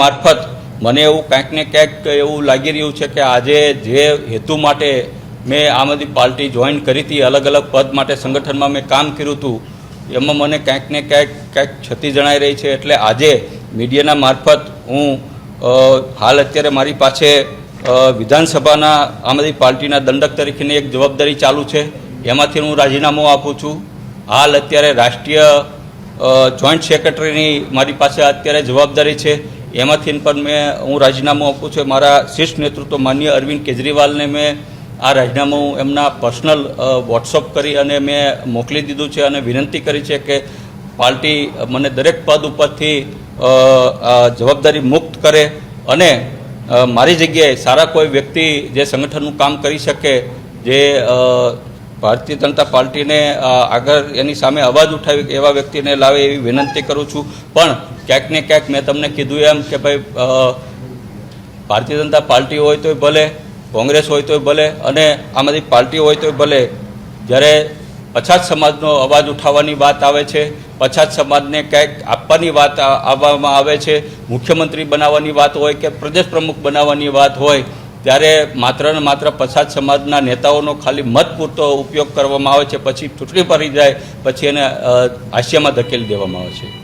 મારફત મને એવું કંઈક ને કંઈક એવું લાગી રહ્યું છે કે આજે જે હેતુ માટે મેં આમ આદમી પાર્ટી જોઈન કરી હતી, અલગ અલગ પદ માટે સંગઠનમાં મેં કામ કર્યું હતું, એમાં મને કંઈક ને કંઈક ક્ષતિ જણાઈ રહી છે। એટલે આજે મીડિયાના મારફત હું હાલ અત્યારે મારી પાસે વિધાનસભાના આમ આદમી પાર્ટીના દંડક તરીકેની એક જવાબદારી ચાલુ છે, એમાંથી હું રાજીનામું આપું છું। હાલ અત્યારે રાષ્ટ્રીય જોઈન્ટ સેક્રેટરીની મારી પાસે અત્યારે જવાબદારી છે, એમાંથી પણ હું રાજીનામું આપું છું। મારા શીર્ષ નેતૃત્વ માનનીય અરવિંદ કેજરીવાલને મેં આ રાજીનામું એમના પર્સનલ વોટ્સઅપ કરી અને મેં મોકલી દીધું છે અને વિનંતી કરી છે કે પાર્ટી મને દરેક પદ ઉપરથી જવાબદારી મુક્ત કરે અને મારી જગ્યાએ સારા કોઈ વ્યક્તિ જે સંગઠનનું કામ કરી શકે, જે ભારતીય જનતા પાર્ટીને આગળ એની સામે અવાજ ઉઠાવી એવા વ્યક્તિને લાવે એવી વિનંતી કરું છું। પણ ક્યાંક ને ક્યાંક મેં તમને કીધું એમ કે ભાઈ ભારતીય જનતા પાર્ટી હોય તોય ભલે, કોંગ્રેસ હોય તોય ભલે અને આમ આદમી પાર્ટી હોય તોય ભલે, જ્યારે પછાત સમાજનો અવાજ ઉઠાવવાની વાત આવે છે, પછાત સમાજને કંઈક આપવાની વાત આવવામાં આવે છે, મુખ્યમંત્રી બનાવવાની વાત હોય કે પ્રદેશ પ્રમુખ બનાવવાની વાત હોય, ત્યારે માત્ર ને માત્ર પછાત સમાજના નેતાઓનો ખાલી મત પૂરતો ઉપયોગ કરવામાં આવે છે, પછી ચૂંટણી પડી જાય પછી એને હાસ્યમાં ધકેલી દેવામાં આવે છે।